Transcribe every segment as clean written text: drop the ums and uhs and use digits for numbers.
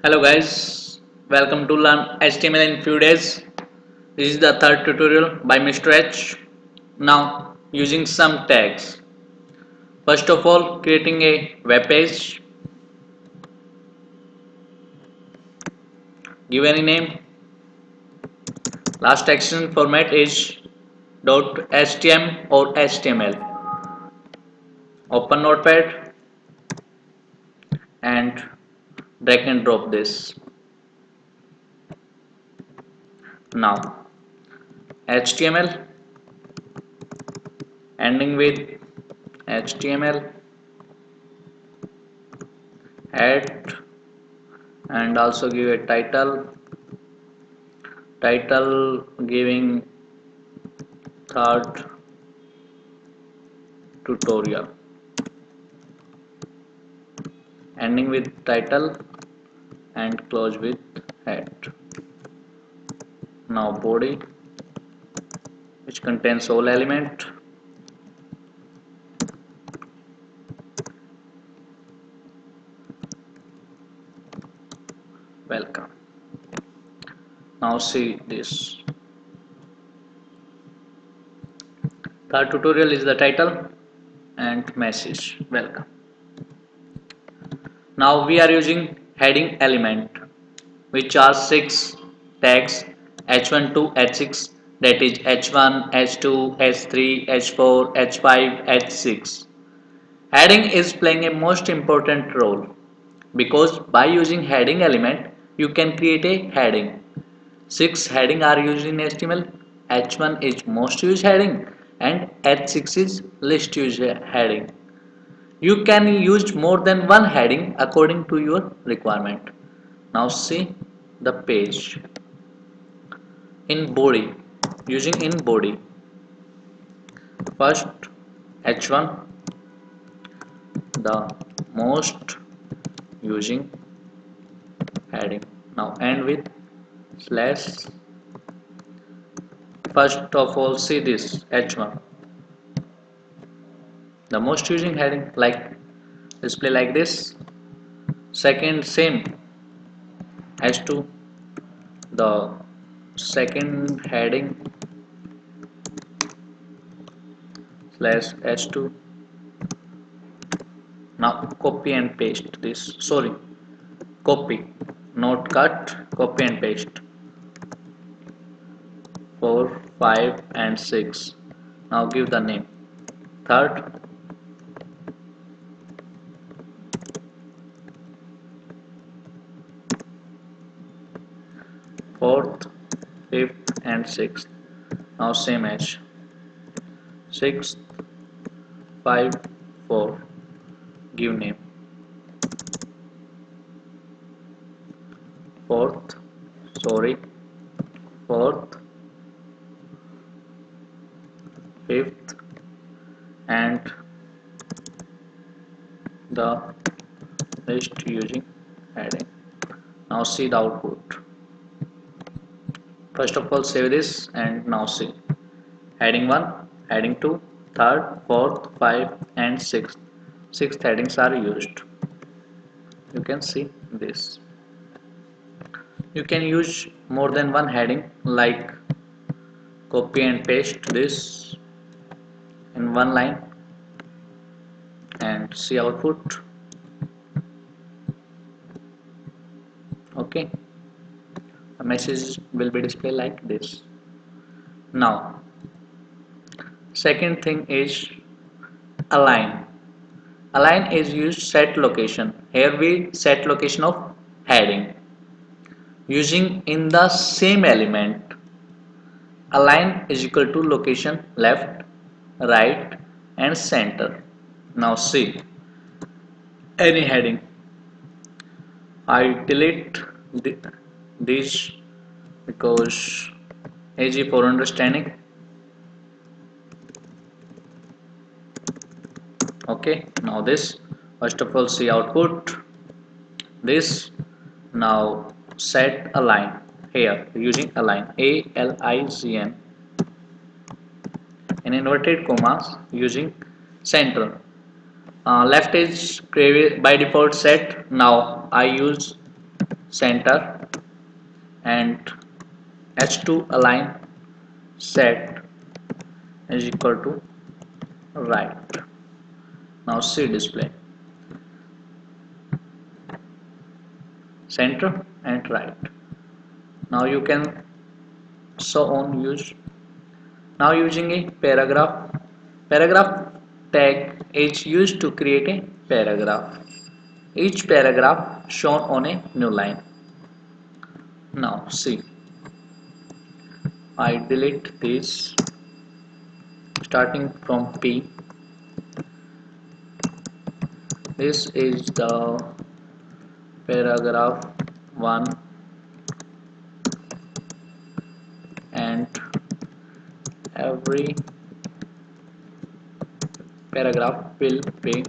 Hello guys, welcome to learn HTML in few days. This is the third tutorial by Mr. H. Now using some tags. First of all, creating a web page. Give any name. Last action format is .htm or HTML. Open Notepad and drag and drop this. Now HTML ending with HTML add and also give a title giving third tutorial ending with title and close with head. Now body, which contains all element. Welcome. Now see this. Third tutorial is the title and message. Welcome. Now we are using heading element, which are 6 tags h1 to h6, that is h1, h2, h3, h4, h5, h6. Heading is playing a most important role because by using heading element you can create a heading. 6 heading are used in HTML. H1 is most used heading and H6 is least used heading. You can use more than one heading according to your requirement. Now see the page. In body, using in body, first H1, the most using heading. Now end with slash. First of all see this H1, the most using heading, like display like this. Second same H2, the second heading slash H2. Now copy and paste this. Sorry, copy, not cut. Copy and paste 4, 5 and 6. Now give the name. Third, fourth, fifth and sixth. Now same as sixth, 5, 4. Give name. Fourth, sorry, fourth, fifth and the list using heading. Now see the output. First of all save this and now see heading 1, heading 2, third, fourth, 5 and 6th. 6 headings are used. You can see this. You can use more than one heading, like copy and paste this in one line and see output. Okay, a message will be displayed like this. Now second thing is align. Align is used set location. Here we set location of heading using in the same element. Align is equal to location left, right and center. Now see any heading. I delete this because easy for understanding. Okay, now this. First of all see output. This. Now set align. Here using align, ALIGN, in inverted commas using center. Left is by default set. Now I use center, and H2 align set is equal to right. Now see display center and right. Now you can so on use. Now using a paragraph. Paragraph tag is used to create a paragraph. Each paragraph shown on a new line. Now see, I delete this starting from P. This is the paragraph 1 and every paragraph will be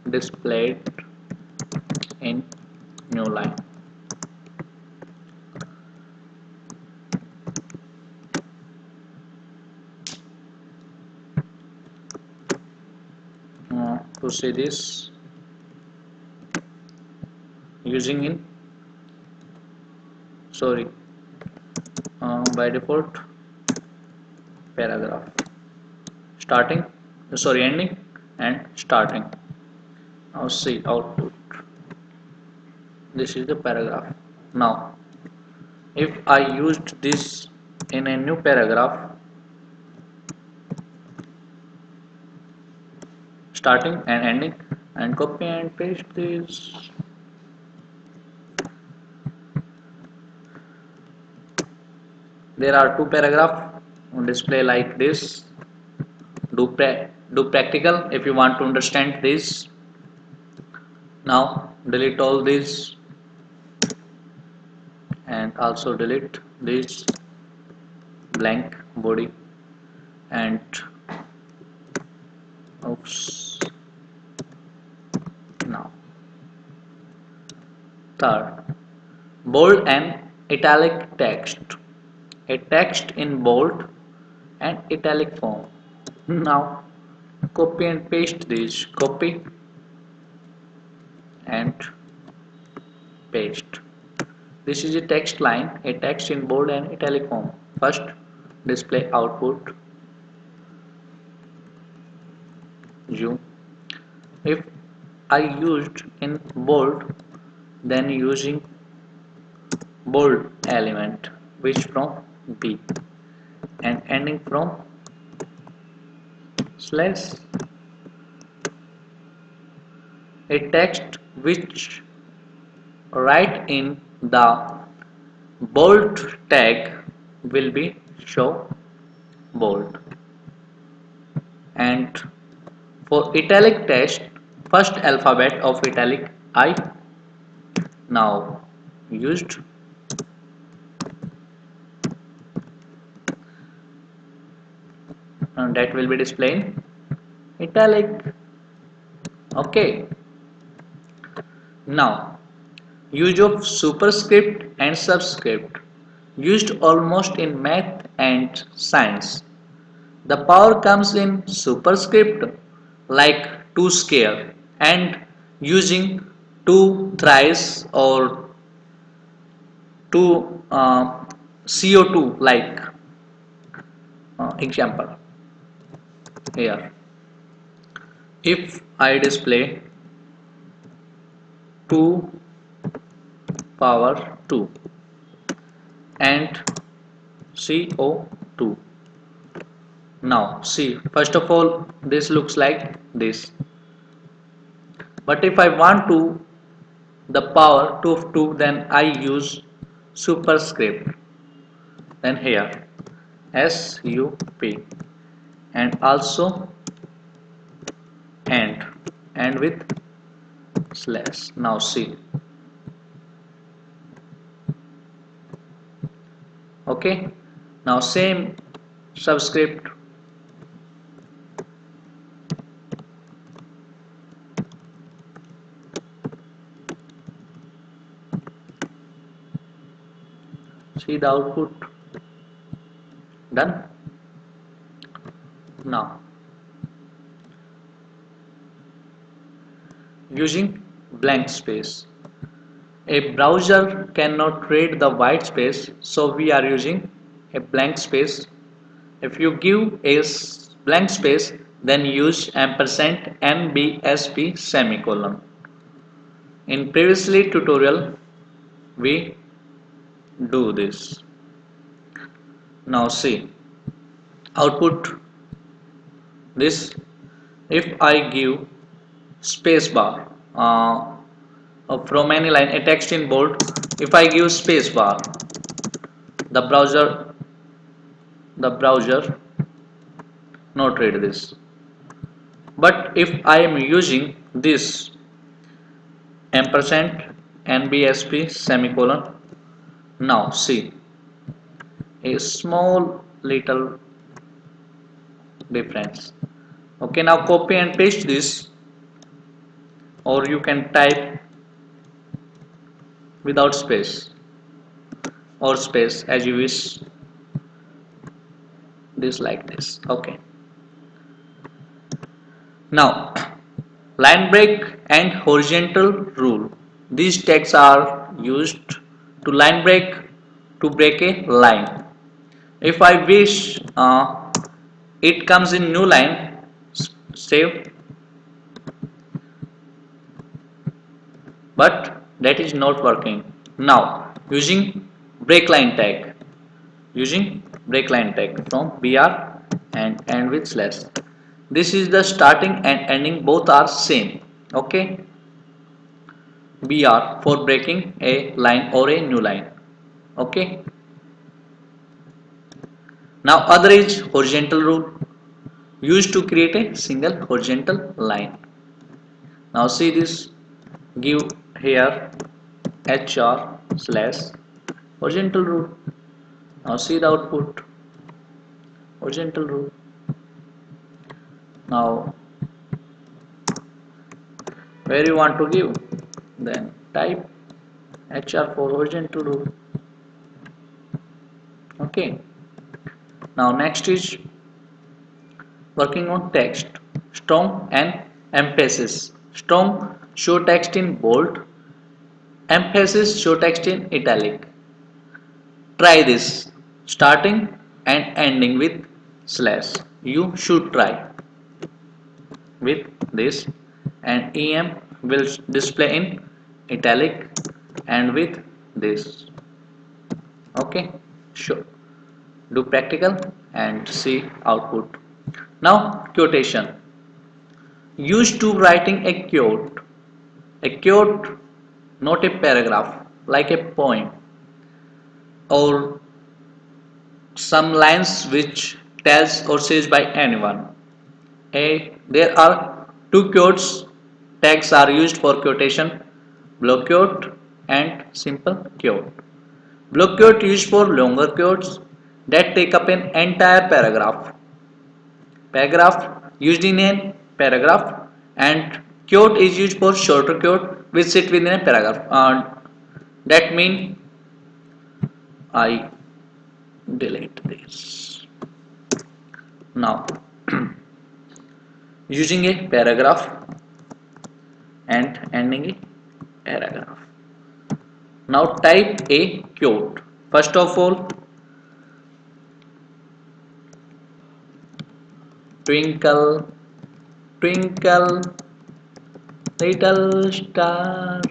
displayed in new line. To see this using in by default paragraph starting ending and starting. Now see output. This is the paragraph. Now if I used this in a new paragraph starting and ending and copy and paste this, there are two paragraphs on display like this. Do practical if you want to understand this. Now delete all this and also delete this blank body and oops. Now third, bold and italic text. A text in bold and italic form. Now copy and paste this. Copy and paste. This is a text line, a text in bold and italic form. First display output zoom. If I used in bold, then using bold element which from B and ending from slash, a text which write in the bold tag will be show bold, and for italic text first alphabet of italic I now used, and that will be displaying italic. Okay, now use of superscript and subscript used almost in math and science. The power comes in superscript like to scale and using to thrice or to CO2 like example here. If I display 2 power 2 and CO2. Now see, first of all this looks like this, but if I want to the power 2 of 2, then I use superscript, then here SUP and also and with slash. Now see, okay, now same subscript see the output done. Now using blank space, A browser cannot read the white space, so we are using a blank space. If you give a blank space, then use ampersand NBSP semicolon. In previously tutorial, we do this. Now see, output this. If I give space bar from any line, a text in bold, if I give space bar, the browser not read this. But if I am using this ampersand NBSP semicolon, now see a small little difference. Okay, now copy and paste this, or you can type without space or space as you wish, this like this. Okay, now line break and horizontal rule, these tags are used to line break, to break a line. If I wish it comes in new line, save, but that is not working. Now using break line tag, using break line tag from br and end with slash. This is the starting and ending, both are same. Okay, br for breaking a line or a new line. Okay, now other is horizontal rule, used to create a single horizontal line. Now see this, give here hr slash horizontal rule. Now see the output, horizontal rule. Now where you want to give, then type hr for horizontal rule. Okay, now next is working on text, strong and emphasis. Strong show text in bold, emphasis show text in italic. Try this, starting and ending with slash. You should try with this, and em will display in italic and with this. Okay, sure. Do practical and see output. Now quotation, used to writing a quote, not a paragraph like a poem or some lines which tells or says by anyone. There are two quotes tags are used for quotation, block quote and simple quote. Block quote used for longer quotes that take up an entire paragraph. Paragraph used in a paragraph, and quote is used for shorter quote which sit within a paragraph. That means I delete this. Now using a paragraph and ending a paragraph. Now type a quote. First of all, twinkle, twinkle, little star,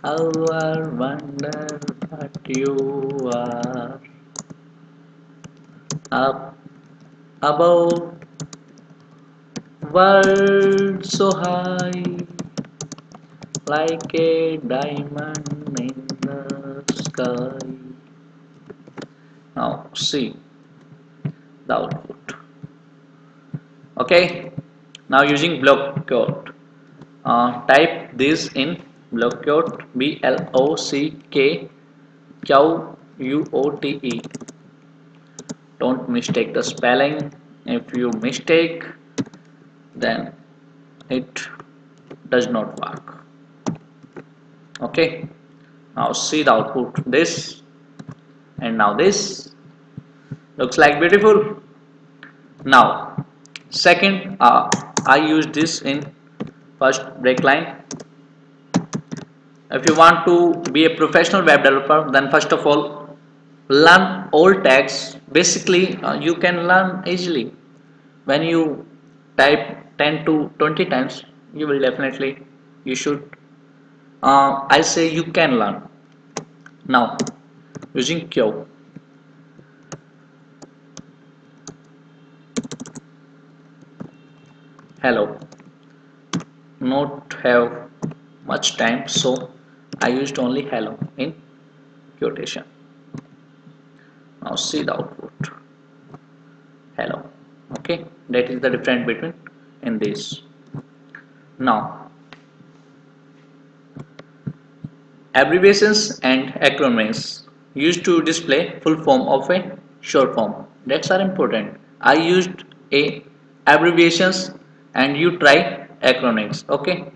how I wonder what you are. Up above, world so high, like a diamond in the sky. Now see the output. Okay, now using block quote, type this in block quote, BLOCK QUOTE. Don't mistake the spelling. If you mistake, then it does not work. Okay, now see the output, this and now this. Looks like beautiful. Now second, I use this in first break line, If you want to be a professional web developer, then first of all, learn all tags. Basically, you can learn easily. When you type 10 to 20 times, you will definitely, you should, I say you can learn. Now, using Q, hello, not have much time, so I used only hello in quotation. Now see the output, hello. Okay, that is the difference between in this. Now, abbreviations and acronyms used to display full form of a short form. That's are important. I used a abbreviations and you try acronyms. Okay.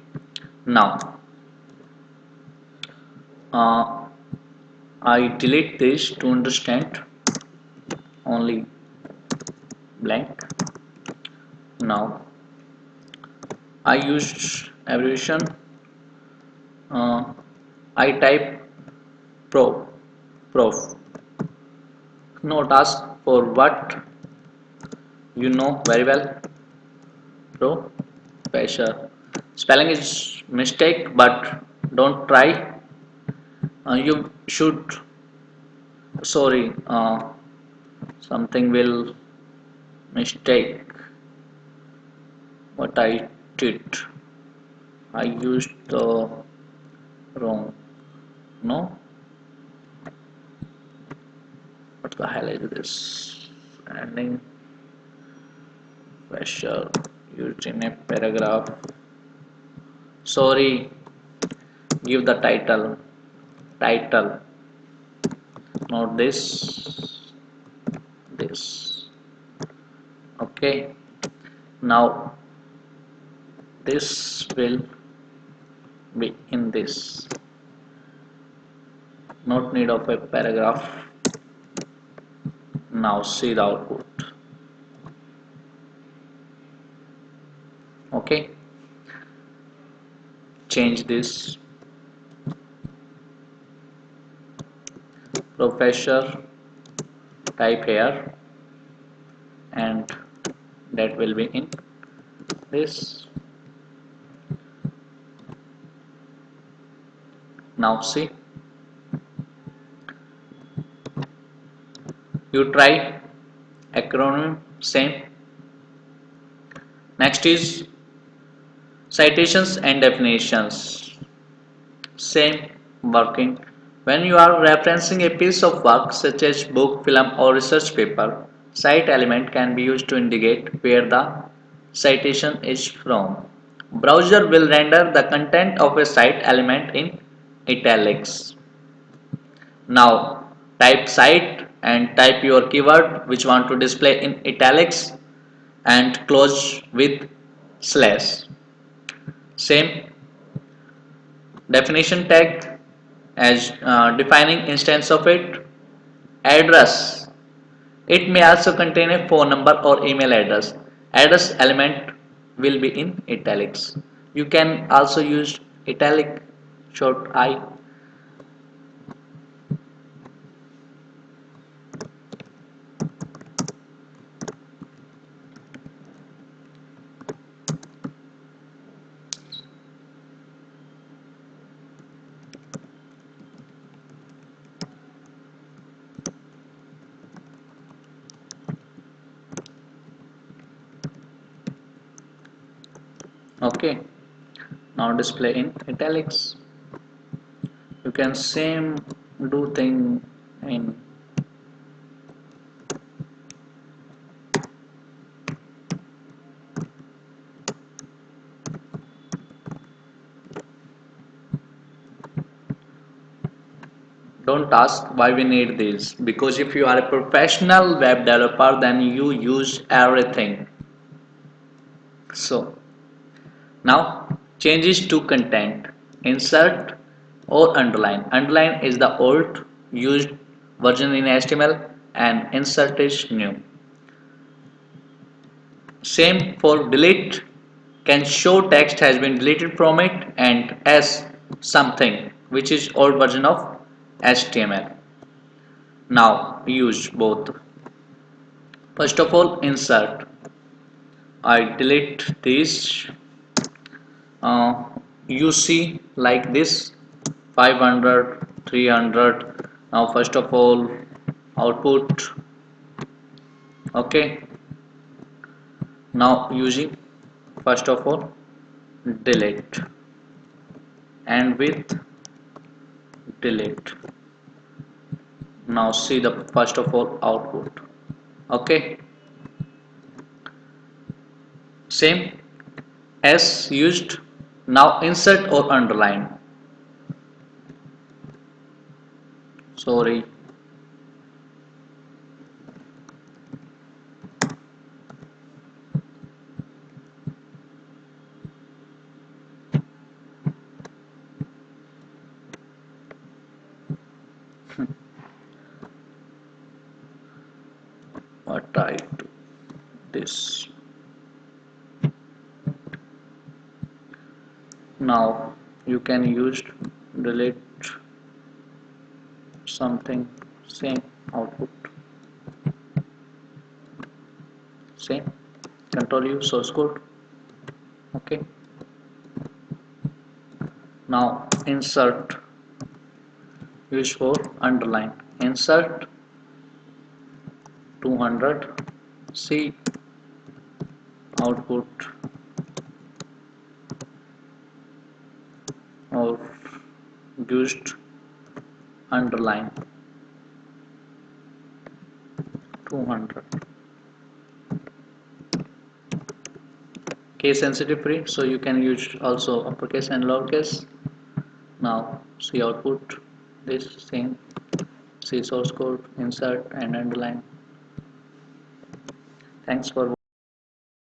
Now, uh, I delete this to understand only blank. Now I used abbreviation. Uh, I type pro, prof. Not ask for what you know very well. Professor. Spelling is mistake, but don't try. You should. Sorry, something will mistake what I did. I used the wrong. No, what the hell is this? Ending pressure used in a paragraph. Sorry, give the title. Title, not this. This. Okay. Now this will be in this. Not need of a paragraph. Now see the output. Okay. Change this. Professor, type here, and that will be in this. Now see, you try acronym same. Next is citations and definitions, same working. When you are referencing a piece of work such as book, film or research paper, cite element can be used to indicate where the citation is from. Browser will render the content of a cite element in italics. Now type cite and type your keyword which want to display in italics and close with slash. Same definition tag as defining instance of it. Address, it may also contain a phone number or email address. Address element will be in italics. You can also use italic short I. Okay, now display in italics. You can same do thing in. Don't ask why we need these, because if you are a professional web developer then you use everything. So now changes to content, insert or underline. Underline is the old used version in HTML and insert is new. Same for delete, can show text has been deleted from it and as something. which is old version of HTML. Now use both. First of all, insert. I delete this. You see like this 500, 300. Now first of all, output. Okay. Now using first of all delete and with delete. Now see the first of all output. Okay, same as used. Now insert or underline. Sorry. What I do this. Now you can use delete something, same output, same control U source code. Okay, now insert, use for underline, insert 200, see output or used underline 200. Case sensitive free, so you can use also uppercase and lowercase. Now see output, this same, see source code, insert and underline. Thanks for watching.